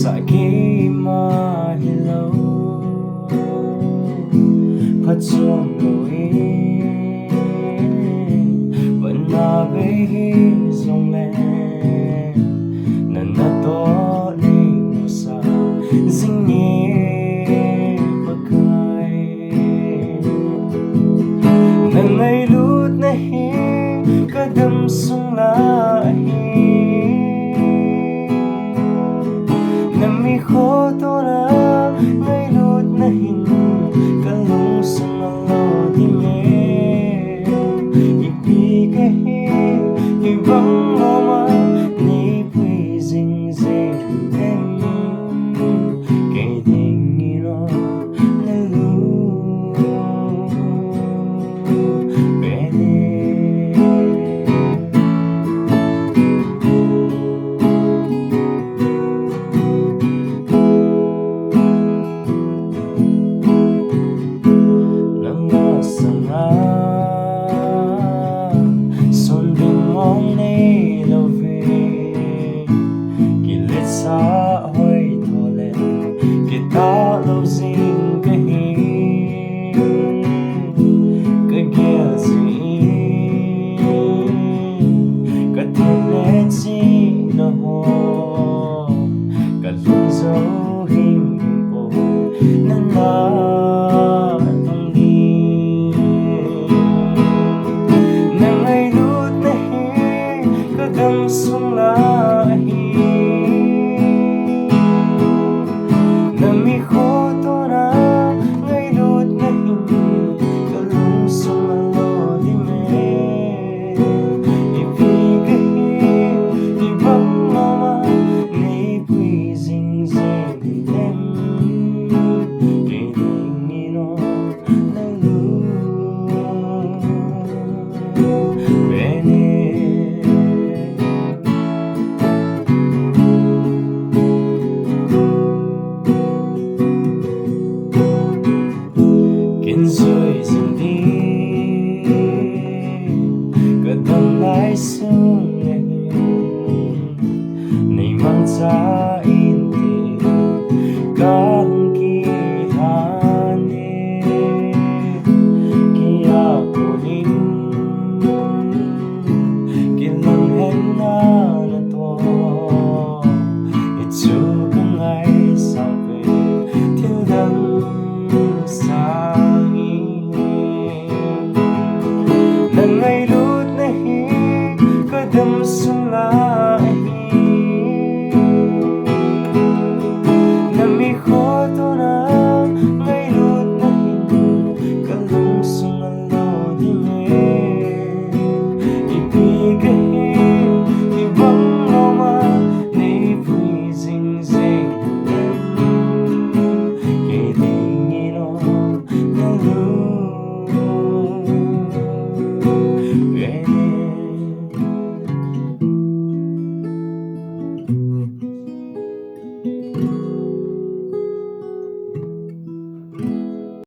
Saki mahilaw Patsum lui Panabe hizong le Nanato ni musa Zingi pagkay Nangay lut na hi Kadamsong lahi Namiho tora ngay lut na hin Kalung sa malo di me Ipigahin ibang mama Ni puizing zing Kay dingino na lu Pwede Sundin mong nilovin Kilit sa hoy tolen Kita losing kahin Kagil sin Katinet sinaho Kalunzo himpo Nanatong din Nangay lut na hi Kadamsong lahi Namiho tora ngay lut na hi Kalungsong malo di me Ipigahin ibang mama Ni puizing zilin Kiningino na lu Kinsoy sindi Kadalay sungay Nay mang sa inti Kahang kihani Kaya kunin Kilanghen na to Itsugang ay sabi Tildang sa Nangay lut na hi Kadamsong